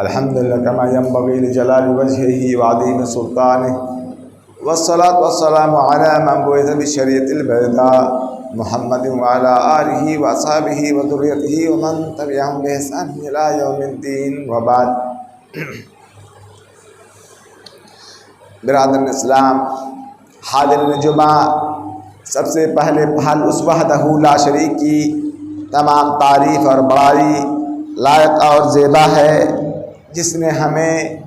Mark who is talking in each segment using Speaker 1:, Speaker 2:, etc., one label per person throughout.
Speaker 1: الحمدللہ کما ینبغی لجلال وجہہ وعظیم سلطانہ والصلاة والسلام علی من بعث بالشریعۃ البیضاء محمد وعلی آلہ واصحابہ وذریتہ ومن تبعہم بإحسان الی یوم الدین وبعد۔ برادران اسلام، حاضرین جمعہ، سب سے پہلے پہل اس وحدہ لا شریک کی تمام تعریف اور بڑائی لائق اور زیبا ہے، جس نے ہمیں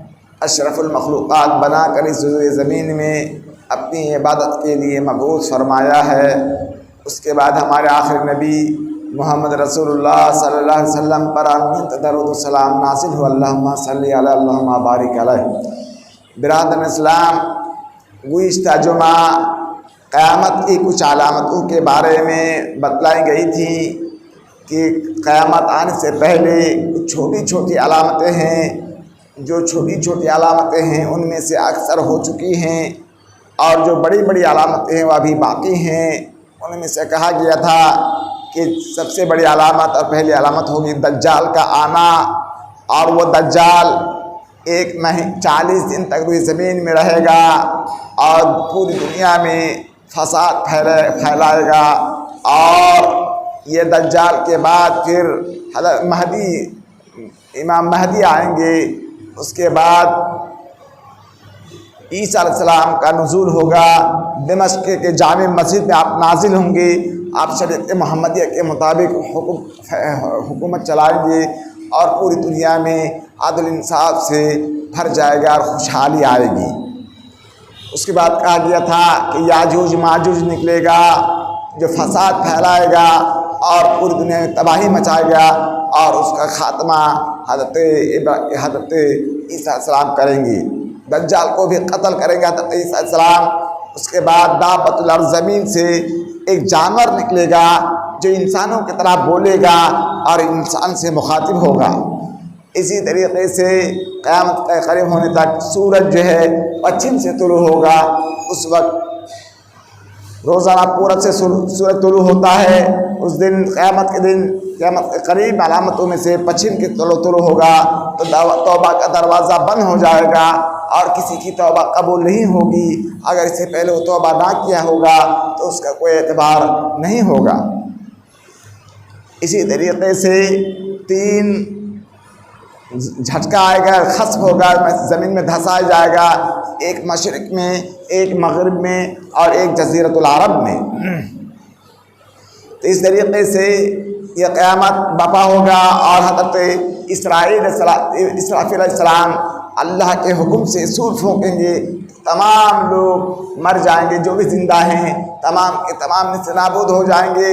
Speaker 1: اشرف المخلوقات بنا کر اس زمین میں اپنی عبادت کے لیے مبعوث فرمایا ہے۔ اس کے بعد ہمارے آخری نبی محمد رسول اللہ صلی اللہ علیہ وسلم پر درود و سلام نازل ہو، اللہم صلی علی اللہم بارک علیہ۔ برادران اسلام، گزشتہ جمعہ قیامت کی کچھ علامتوں کے بارے میں بتلائی گئی تھی کہ قیامت آنے سے پہلے کچھ چھوٹی چھوٹی علامتیں ہیں، جو چھوٹی چھوٹی علامتیں ہیں ان میں سے اکثر ہو چکی ہیں، اور جو بڑی بڑی علامتیں ہیں وہ ابھی باقی ہیں۔ ان میں سے کہا گیا تھا کہ سب سے بڑی علامت اور پہلی علامت ہوگی دجال کا آنا، اور وہ دجال 40 دن تک روئے زمین میں رہے گا اور پوری دنیا میں فساد پھیلائے گا، اور یہ دجال کے بعد پھر حضرت مہدی، امام مہدی آئیں گے۔ اس کے بعد عیسیٰ علیہ السلام کا نزول ہوگا، دمشق کے جامع مسجد میں آپ نازل ہوں گے، آپ شریعت محمدیہ کے مطابق حکومت چلائیں گے، اور پوری دنیا میں عدل انصاف سے بھر جائے گا اور خوشحالی آئے گی۔ اس کے بعد کہا گیا تھا کہ یاجوج ماجوج نکلے گا جو فساد پھیلائے گا اور پوری دنیا میں تباہی مچائے گا، اور اس کا خاتمہ حضرت عیسیٰ علیہ السلام کریں گے۔ دجال کو بھی قتل کریں گے حضرت عیسیٰ علیہ السلام۔ اس کے بعد دابۃ الارض، زمین سے ایک جانور نکلے گا جو انسانوں کی طرح بولے گا اور انسان سے مخاطب ہوگا۔ اسی طریقے سے قیامت کے قریب ہونے تک سورج جو ہے پچھم سے طلوع ہوگا۔ اس وقت روزانہ پورب سے سورج طلوع ہوتا ہے، اس دن قیامت کے دن، قیامت کے قریب علامتوں میں سے پچھم کے طلوع ہوگا، تو توبہ کا دروازہ بند ہو جائے گا اور کسی کی توبہ قبول نہیں ہوگی۔ اگر اس سے پہلے وہ توبہ نہ کیا ہوگا تو اس کا کوئی اعتبار نہیں ہوگا۔ اسی طریقے سے 3 جھٹکا آئے گا، خسف ہوگا، زمین میں دھسایا جائے گا، ایک مشرق میں، ایک مغرب میں، اور ایک جزیرۃ العرب میں۔ تو اس طریقے سے یہ قیامت برپا ہوگا، اور حضرت اسرافیل علیہ السلام اللہ کے حکم سے سور پھونکیں گے، تمام لوگ مر جائیں گے، جو بھی زندہ ہیں تمام کے تمام نیست نابود ہو جائیں گے۔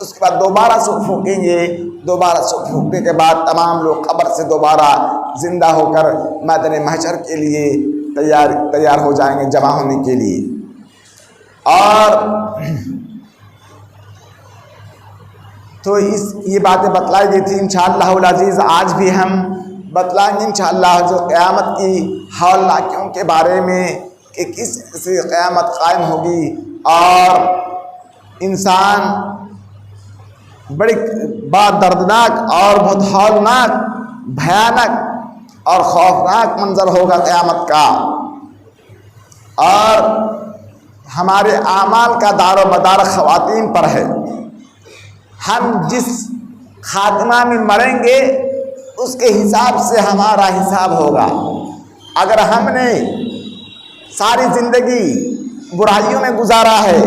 Speaker 1: اس کے بعد دوبارہ سور پھونکیں گے، دوبارہ سور پھونکنے کے بعد تمام لوگ قبر سے دوبارہ زندہ ہو کر میدان محشر کے لیے تیار ہو جائیں گے، جمع ہونے کے لیے۔ اور تو یہ باتیں بتلائی گئی تھی، انشاءاللہ العزیز آج بھی ہم بتلائیں گے انشاءاللہ جو قیامت کی ہولناکیوں کے بارے میں، کہ کس سے قیامت قائم ہوگی، اور انسان بڑی دردناک اور بہت ہولناک، بھیانک اور خوفناک منظر ہوگا قیامت کا۔ اور ہمارے اعمال کا دار و مدار خواتین پر ہے۔ ہم جس خاتمہ میں مریں گے اس کے حساب سے ہمارا حساب ہوگا۔ اگر ہم نے ساری زندگی برائیوں میں گزارا ہے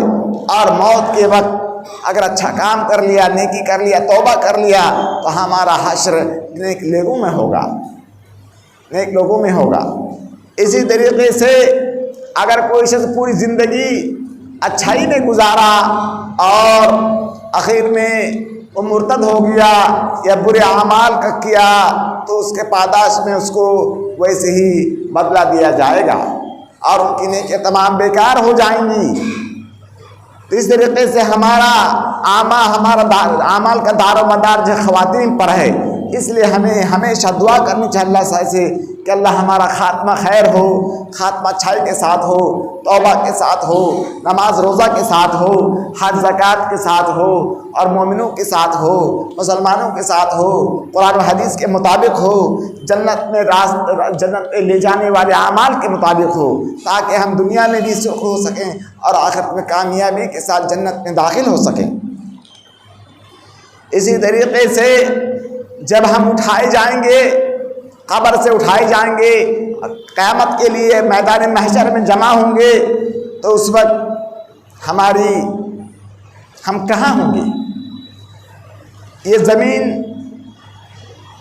Speaker 1: اور موت کے وقت اگر اچھا کام کر لیا، نیکی کر لیا، توبہ کر لیا، تو ہمارا حشر نیک لوگوں میں ہوگا، نیک لوگوں میں ہوگا۔ اسی طریقے سے اگر کوئی شخص پوری زندگی اچھائی میں گزارا اور آخر میں وہ مرتد ہو گیا یا برے اعمال کا کیا، تو اس کے پاداش میں اس کو ویسے ہی بدلہ دیا جائے گا، اور ان کی نیکیاں تمام بیکار ہو جائیں گی۔ تو اس طریقے سے ہمارا اعمال کا دار و مدار جو خواتین پر ہے، اس لیے ہمیں ہمیشہ دعا کرنی چاہیے اللہ سے کہ اللہ ہمارا خاتمہ خیر ہو، خاتمہ اچھائی کے ساتھ ہو، توبہ کے ساتھ ہو، نماز روزہ کے ساتھ ہو، حج زکوٰۃ کے ساتھ ہو، اور مومنوں کے ساتھ ہو، مسلمانوں کے ساتھ ہو، قرآن و حدیث کے مطابق ہو، جنت میں جنت لے جانے والے اعمال کے مطابق ہو، تاکہ ہم دنیا میں بھی سرخ ہو سکیں اور آخرت میں کامیابی کے ساتھ جنت میں داخل ہو سکیں۔ اسی طریقے سے جب ہم اٹھائے جائیں گے، قبر سے اٹھائے جائیں گے، قیامت کے لیے میدان محشر میں جمع ہوں گے، تو اس وقت ہم کہاں ہوں گے؟ یہ زمین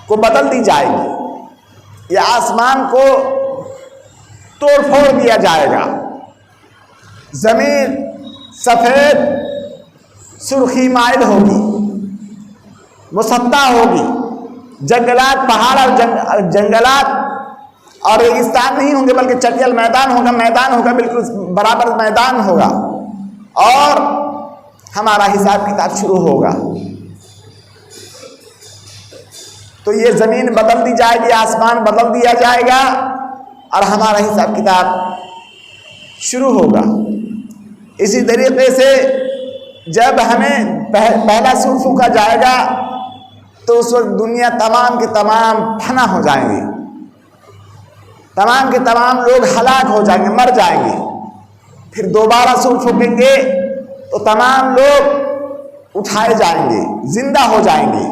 Speaker 1: کو بدل دی جائے گی، یہ آسمان کو توڑ پھوڑ دیا جائے گا، زمین سفید سرخی مائل ہوگی، مسطح ہوگی، جنگلات، پہاڑ اور جنگلات اور ریگستان نہیں ہوں گے، بلکہ چٹیل میدان ہوگا، بالکل برابر میدان ہوگا، اور ہمارا حساب کتاب شروع ہوگا۔ تو یہ زمین بدل دی جائے گی، آسمان بدل دیا جائے گا، اور ہمارا حساب کتاب شروع ہوگا۔ اسی طریقے سے جب ہمیں پہلا سور پھونکا جائے گا تو اس وقت دنیا تمام کے تمام فنا ہو جائیں گے، تمام کے تمام لوگ ہلاک ہو جائیں گے، مر جائیں گے۔ پھر دوبارہ سور پھونکیں گے تو تمام لوگ اٹھائے جائیں گے، زندہ ہو جائیں گے۔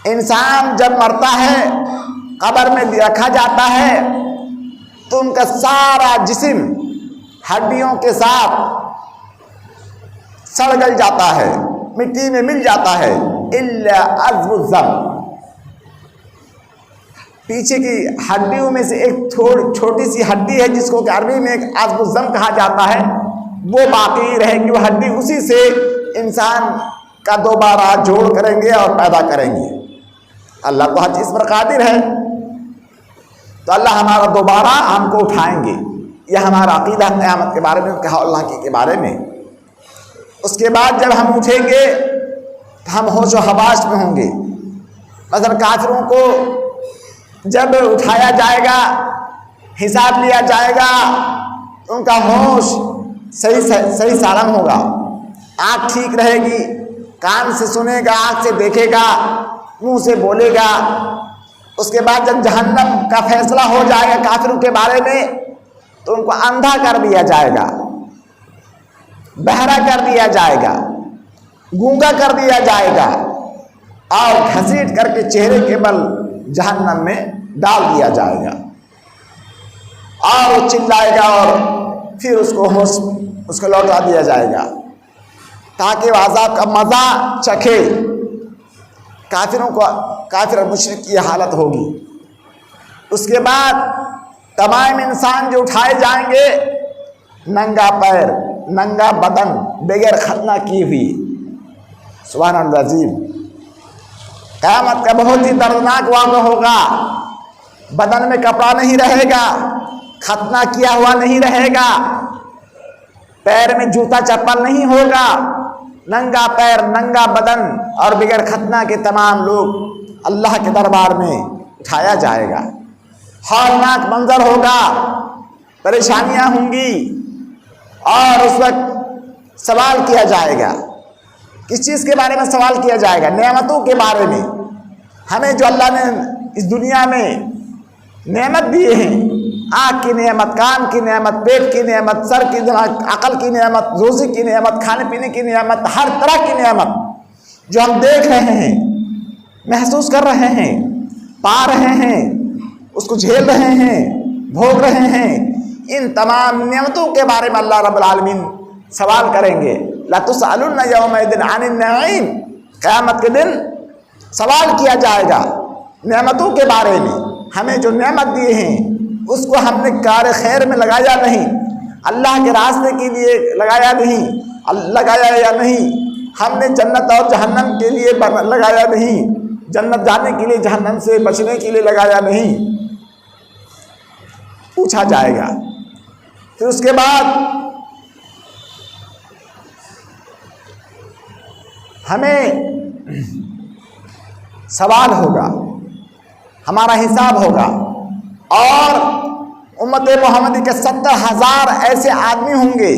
Speaker 1: انسان جب مرتا ہے، قبر میں رکھا جاتا ہے، تو ان کا سارا جسم ہڈیوں کے ساتھ سڑ گل جاتا ہے، مٹی میں مل جاتا ہے، الا عظم الذم، پیچھے کی ہڈیوں میں سے ایک چھوٹی سی ہڈی ہے جس کو کہ عربی میں ایک عظم الذم کہا جاتا ہے، وہ باقی رہے گی، وہ ہڈی، اسی سے انسان کا دوبارہ جوڑ کریں گے اور پیدا کریں گے۔ اللہ تو ہر چیز پر قادر ہے، تو اللہ ہمارا دوبارہ ہم کو اٹھائیں گے۔ یہ ہمارا عقیدہ قیامت کے بارے میں، کہا اللہ کے بارے میں۔ اس کے بعد جب ہم اٹھیں گے تو ہم ہوش و حواس میں ہوں گے۔ مثلا کافروں کو جب اٹھایا جائے گا، حساب لیا جائے گا، ان کا ہوش صحیح سالم ہوگا، آنکھ ٹھیک رہے گی، کان سے سنے گا، آنکھ سے دیکھے گا، منہ سے بولے گا۔ اس کے بعد جب جہنم کا فیصلہ ہو جائے گا کافروں کے بارے میں، تو ان کو اندھا کر دیا جائے گا، بہرا کر دیا جائے گا، گونگا کر دیا جائے گا، اور گھسیٹ کر کے چہرے کے بل جہنم میں ڈال دیا جائے گا، اور وہ چلائے گا، اور پھر اس کو لوٹا دیا جائے گا تاکہ وہ عذاب کا مزہ چکھے۔ کافر اور مشرک کی یہ حالت ہوگی۔ اس کے بعد تمام انسان جو اٹھائے جائیں گے، ننگا پیر، ننگا بدن، بغیر ختنہ کی ہوئی۔ سبحان اللہ عظیم۔ قیامت کا بہت ہی دردناک واقعہ ہوگا۔ بدن میں کپڑا نہیں رہے گا، ختنہ کیا ہوا نہیں رہے گا، پیر میں جوتا چپل نہیں ہوگا، ننگا پیر، ننگا بدن اور بغیر ختنہ کے تمام لوگ اللہ کے دربار میں اٹھایا جائے گا۔ ہولناک منظر ہوگا، پریشانیاں ہوں گی، اور اس وقت سوال کیا جائے گا۔ کس چیز کے بارے میں سوال کیا جائے گا؟ نعمتوں کے بارے میں۔ ہمیں جو اللہ نے اس دنیا میں نعمت دیے ہیں، آنکھ کی نعمت، کان کی نعمت، پیٹ کی نعمت، سر کی نعمت، عقل کی نعمت، روزی کی نعمت، کھانے پینے کی نعمت، ہر طرح کی نعمت جو ہم دیکھ رہے ہیں، محسوس کر رہے ہیں، پا رہے ہیں، اس کو جھیل رہے ہیں، بھوگ رہے ہیں، ان تمام نعمتوں کے بارے میں اللہ رب العالمین سوال کریں گے۔ لَتُسْأَلُنَّ يَوْمَئِذٍ عَنِ النَّعِيمِ، قیامت کے دن سوال کیا جائے گا نعمتوں کے بارے میں۔ ہمیں جو نعمت دیے ہیں اس کو ہم نے کار خیر میں لگایا نہیں، اللہ کے راستے کے لیے لگایا یا نہیں، ہم نے جنت اور جہنم کے لیے لگایا نہیں، جنت جانے کے لیے، جہنم سے بچنے کے لیے لگایا نہیں، پوچھا جائے گا۔ پھر اس کے بعد ہمیں سوال ہوگا، ہمارا حساب ہوگا، اور امت محمدی کے 70,000 ایسے آدمی ہوں گے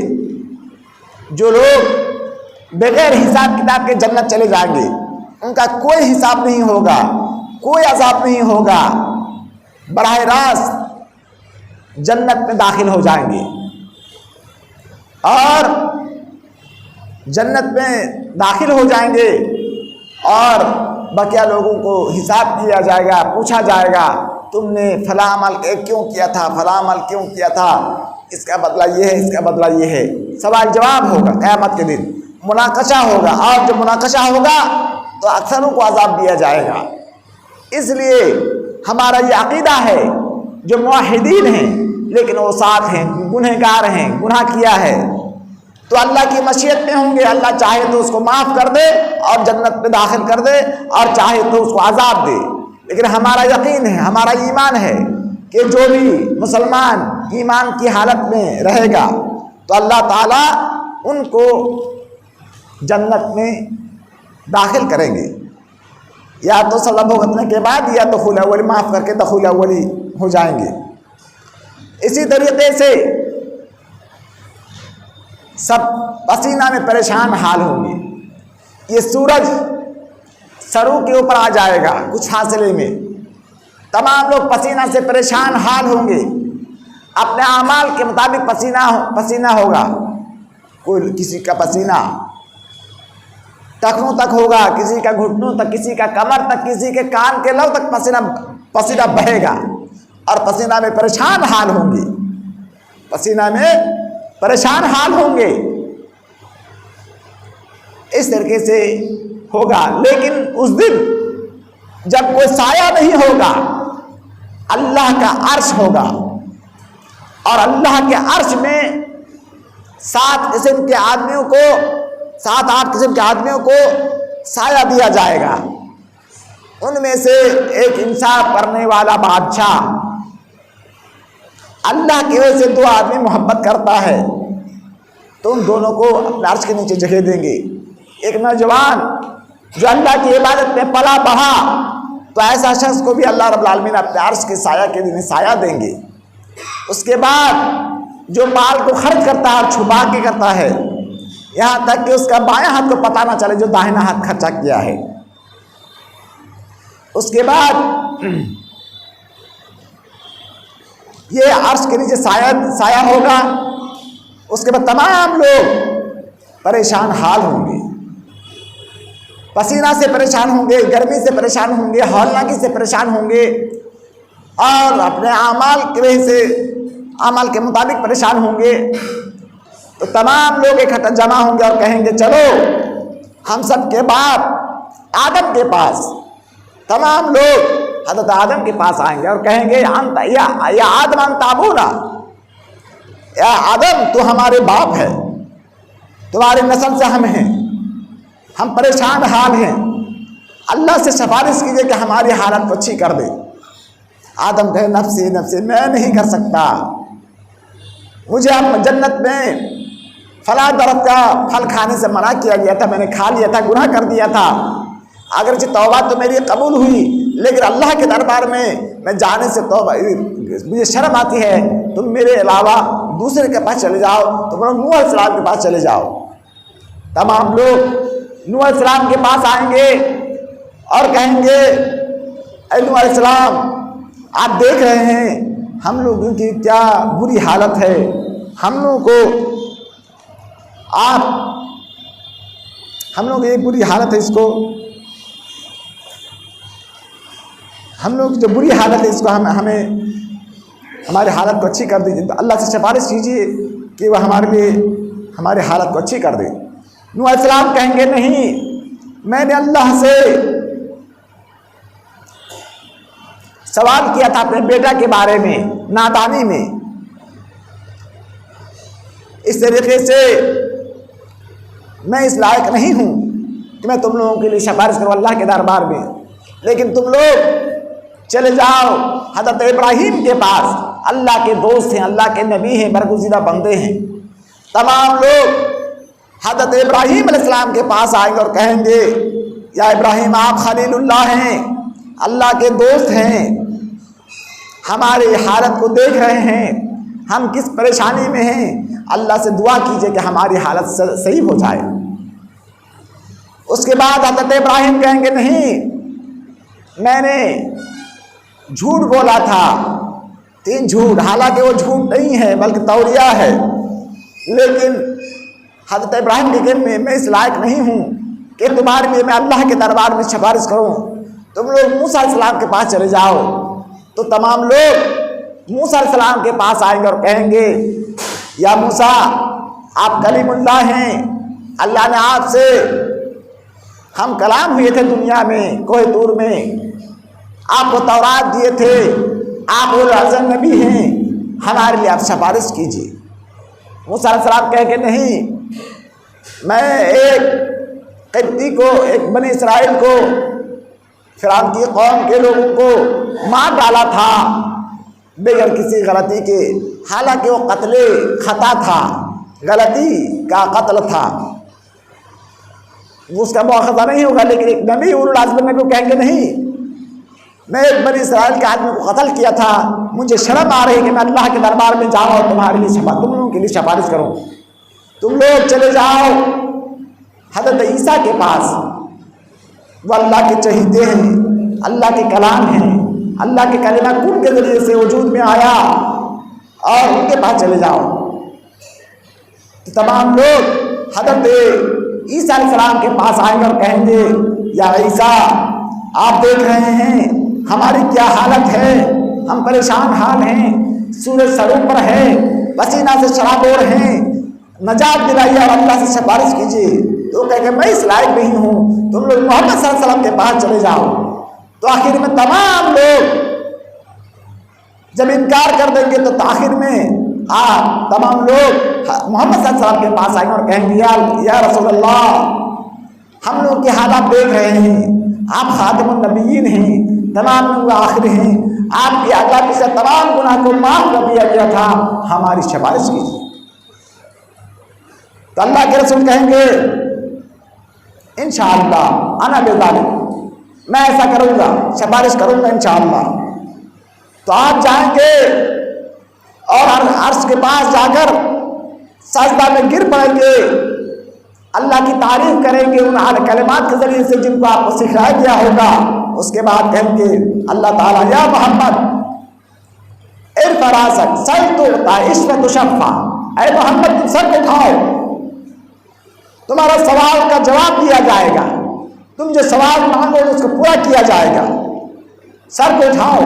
Speaker 1: جو لوگ بغیر حساب کتاب کے جنت چلے جائیں گے. ان کا کوئی حساب نہیں ہوگا, کوئی عذاب نہیں ہوگا, براہ راست جنت میں داخل ہو جائیں گے. اور جنت میں داخل ہو جائیں گے اور بقیہ لوگوں کو حساب کیا جائے گا, پوچھا جائے گا تم نے فلاں عمل کیوں کیا تھا, فلاں عمل کیوں کیا تھا, اس کا بدلہ یہ ہے, اس کا بدلہ یہ ہے. سوال جواب ہوگا قیامت کے دن, مناقشہ ہوگا, اور جب مناقشہ ہوگا تو اکثروں کو عذاب دیا جائے گا. اس لیے ہمارا یہ عقیدہ ہے, جو موحدین ہیں لیکن وہ ساتھ ہیں, گنہگار ہیں, گناہ کیا ہے, تو اللہ کی مشیت میں ہوں گے. اللہ چاہے تو اس کو معاف کر دے اور جنت میں داخل کر دے, اور چاہے تو اس کو عذاب دے. لیکن ہمارا یقین ہے, ہمارا ایمان ہے کہ جو بھی مسلمان ایمان کی حالت میں رہے گا تو اللہ تعالیٰ ان کو جنت میں داخل کریں گے, یا تو سزا بھگتنے کے بعد یا دخول اولی, معاف کر کے دخول اولی ہو جائیں گے. اسی طریقے سے سب پسینہ میں پریشان حال ہوں گے. یہ سورج سروں کے اوپر آ جائے گا کچھ فاصلے میں, تمام لوگ پسینہ سے پریشان حال ہوں گے. اپنے اعمال کے مطابق پسینہ ہوگا. کوئی کسی کا پسینہ ٹخنوں تک ہوگا, کسی کا گھٹنوں تک, کسی کا کمر تک, کسی کے کان کے لو تک پسینہ بہے گا, اور پسینہ میں پریشان حال ہوں گے, پسینہ میں پریشان حال ہوں گے. اس طریقے سے ہوگا. لیکن اس دن جب کوئی سایہ نہیں ہوگا, اللہ کا عرش ہوگا, اور اللہ کے عرش میں 7 قسم کے آدمیوں کو, 7-8 قسم کے آدمیوں کو سایہ دیا جائے گا. ان میں سے ایک انصاف کرنے والا بادشاہ, اللہ کی وجہ سے 2 آدمی محبت کرتا ہے تو ان دونوں کو اپنے عرش کے نیچے جگہ دیں گے. ایک نوجوان جو اللہ کی عبادت میں پلا بڑھا تو ایسا شخص کو بھی اللہ رب العالمین اپنے عرش کے سایہ کے دن سایہ دیں گے. اس کے بعد جو مال کو خرچ کرتا ہے اور چھپا کے کرتا ہے, یہاں تک کہ اس کا بائیں ہاتھ کو پتہ نہ چلے جو داہنا ہاتھ خرچہ کیا ہے. اس کے بعد یہ عرش کے نیچے سایہ ہوگا. اس کے بعد تمام لوگ پریشان حال ہوں گے, پسینہ سے پریشان ہوں گے, گرمی سے پریشان ہوں گے, ہولناکی سے پریشان ہوں گے, اور اپنے اعمال کی وجہ سے اعمال کے مطابق پریشان ہوں گے. تو تمام لوگ اکٹھا جمع ہوں گے اور کہیں گے چلو ہم سب کے باپ آدم کے پاس. تمام لوگ حضرت آدم کے پاس آئیں گے اور کہیں گے یا آدم انت ابونا, یا آدم تو ہمارے باپ ہے, تمہاری نسل سے ہم ہیں, ہم پریشان حال ہیں, اللہ سے سفارش کیجیے کہ ہماری حالت کو اچھی کر دے. آدم کہے نفسی نفسی, میں نہیں کر سکتا, مجھے جنت میں فلاں درخت کا پھل کھانے سے منع کیا گیا تھا, میں نے کھا لیا تھا, گناہ کر دیا تھا. اگرچہ توبہ تو میری قبول ہوئی, لیکن اللہ کے دربار میں جانے سے توبہ مجھے شرم آتی ہے. تم میرے علاوہ دوسرے کے پاس چلے جاؤ, تم لوگ نوح علیہ السلام کے پاس چلے جاؤ. تمام لوگ نوح علیہ السلام کے پاس آئیں گے اور کہیں گے اے نوح علیہ السلام, آپ دیکھ رہے ہیں ہم لوگوں کی کیا بری حالت ہے, ہم لوگوں کو ہم لوگ ایک بری حالت ہے, اس کو ہم لوگ جو بری حالت ہے اس کو ہمیں ہماری حالت کو اچھی کر دیجیے. تو اللہ سے سفارش کیجیے کہ وہ ہمارے لیے ہماری حالت کو اچھی کر دے. نوح علیہ السلام کہیں گے نہیں, میں نے اللہ سے سوال کیا تھا اپنے بیٹا کے بارے میں نادانی میں, اس طریقے سے میں اس لائق نہیں ہوں کہ میں تم لوگوں کے لیے سفارش کروں اللہ کے دربار میں. لیکن تم لوگ چلے جاؤ حضرت ابراہیم کے پاس, اللہ کے دوست ہیں, اللہ کے نبی ہیں, برگزیدہ بندے ہیں. تمام لوگ حضرت ابراہیم علیہ السلام کے پاس آئیں گے اور کہیں گے یا ابراہیم آپ خلیل اللہ ہیں, اللہ کے دوست ہیں, ہماری حالت کو دیکھ رہے ہیں، ہم کس پریشانی میں ہیں، اللہ سے دعا کیجئے کہ ہماری حالت صحیح ہو جائے۔ اس کے بعد حضرت ابراہیم کہیں گے نہیں، میں نے جھوٹ بولا تھا، 3 جھوٹ، حالانکہ وہ جھوٹ نہیں ہے بلکہ توریہ ہے، لیکن حضرت ابراہیم کے میں اس لائق نہیں ہوں کہ تمہارے لیے میں اللہ کے دربار میں سفارش کروں، تم لوگ موسیٰ علیہ السلام کے پاس چلے جاؤ۔ تو تمام لوگ موسیٰ علیہ السلام کے پاس آئیں گے اور کہیں گے یا موسیٰ، آپ کلیم اللہ ہیں، اللہ نے آپ سے ہم کلام ہوئے تھے دنیا میں کوہ طور میں، آپ کو تورات دیے تھے، آپ اولو العزم نبی ہیں، ہمارے لیے آپ سفارش کیجیے۔ موسیٰ علیہ السلام کہہ کہ نہیں، میں ایک قبطی کو، ایک بنی اسرائیل کو، فرعون کی قوم کے لوگوں کو مار ڈالا تھا بغیر کسی غلطی کے، حالانکہ وہ قتل خطا تھا، غلطی کا قتل تھا، اس کا مواخذہ نہیں ہوگا، لیکن ایک نبی اولو العزم نبی کو کہیں گے نہیں، میں ایک بنی اسرائیل کے آدمی کو قتل کیا تھا، مجھے شرم آ رہی کہ میں اللہ کے دربار میں جاؤں اور تمہارے لیے تم لوگوں کے لیے سفارش کروں۔ تم لوگ چلے جاؤ حضرت عیسیٰ کے پاس، وہ اللہ کے چہیتے ہیں، اللہ کے کلام ہیں، اللہ کے کلمہ کن کے ذریعے سے وجود میں آیا، اور ان کے پاس چلے جاؤ۔ تو تمام لوگ حضرت عیسیٰ علیہ السلام کے پاس آئیں گے اور کہیں گے یا عیسیٰ، آپ دیکھ رہے ہیں ہماری کیا حالت ہے، ہم پریشان حال ہیں، سورج سروں پر ہے، پسینہ سے شرابور ہیں، نجات دلائیے اور اللہ سے سفارش کیجیے۔ تو کہہ کہ میں اس لائق نہیں ہوں، تم لوگ محمد صلی اللہ علیہ وسلم کے پاس چلے جاؤ۔ تو آخر میں تمام لوگ جب انکار کر دیں گے تو آخر میں تمام لوگ محمد صلی اللہ علیہ وسلم کے پاس آئیں گے اور کہیں گے یا رسول اللہ، ہم لوگ کی حالات دیکھ رہے ہیں، آپ خاتم النبیین ہیں، تمام لوگ آخر ہیں، آپ کی اللہ کی سے تمام گناہ کو معاف کر دیا گیا تھا، ہماری سفارش کیجیے۔ تو اللہ کے رسول کہیں گے انشاءاللہ انا بذالک، میں ایسا کروں گا، سفارش کروں گا انشاءاللہ۔ تو آپ جائیں گے اور عرش کے پاس جا کر سجدہ میں گر پڑیں گے، اللہ کی تعریف کریں گے ان کلمات کے ذریعے سے جن کو آپ کو سکھایا گیا ہوگا۔ اس کے بعد کہیں گے اللہ تعالیٰ یا محمد ارفع راسک سل تعطی اشفع تشفع، اے محمد تم سر کو اٹھاؤ، تمہارا سوال کا جواب دیا جائے گا، تم جو سوال مانگو اس کو پورا کیا جائے گا۔ سر کو اٹھاؤ،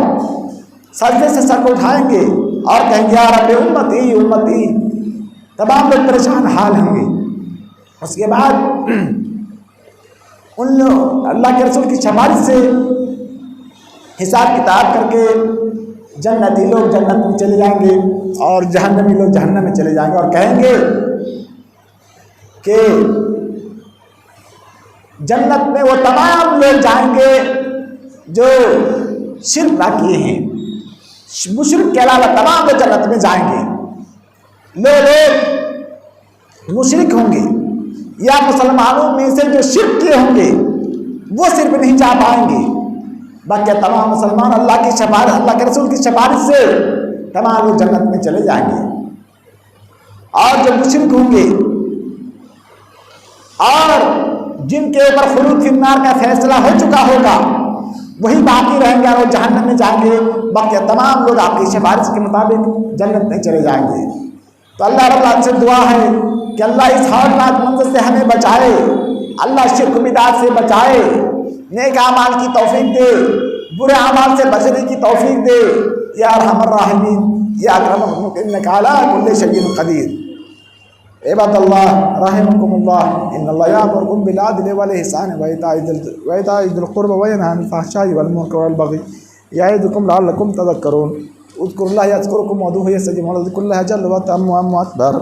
Speaker 1: سجدے سے سر کو اٹھائیں گے اور کہیں گے یا رب امتی امتی، تمام لوگ پریشان حال ہوں گے۔ اس کے بعد ان لوگ اللہ کے رسول کی سفارش سے حساب کتاب کر کے جنتی لوگ جنت میں چلے جائیں گے اور جہنمی لوگ جہنم میں چلے جائیں گے، اور کہیں گے کہ جنت میں وہ تمام لوگ جائیں گے جو شرک نہ کیے ہیں، مشرک کے علاوہ تمام لوگ جنت میں جائیں گے۔ لوگ مشرک ہوں گے یا مسلمانوں میں سے جو شرک کیے ہوں گے وہ صرف نہیں جا پائیں گے، باقی تمام مسلمان اللہ کی سفارش، اللہ کے رسول کی سفارش سے تمام لوگ جنت میں چلے جائیں گے۔ اور جو مشرک ہوں گے اور جن کے اوپر خلود فی النار کا فیصلہ ہو چکا ہوگا وہی باقی رہیں گے اور وہ جہنم میں جائیں گے، باقی تمام لوگ آپ کی سفارش کے مطابق جنت میں چلے جائیں گے۔ تو اللہ رب العالمین سے دعا ہے کہ اللہ اس ہولناک منظر سے ہمیں بچائے، اللہ شرک بدعت سے بچائے، نیک اعمال کی توفیق دے، برے اعمال سے بچنے کی توفیق دے، یا ارحم الراحمین یا اکرم الاکرمین انک علی کل شیء قدیر۔ عباد اللہ رحمکم اللہ، ان اللہ یامرکم بالعدل والاحسان وایتاء ذی القربى وینہی عن الفحشاء والمنکر والبغی یعظکم لعلکم تذکرون۔ اذکروا اللہ یذکرکم وادعوہ یستجب لکم، ولذکر اللہ جل وعلا اکبر۔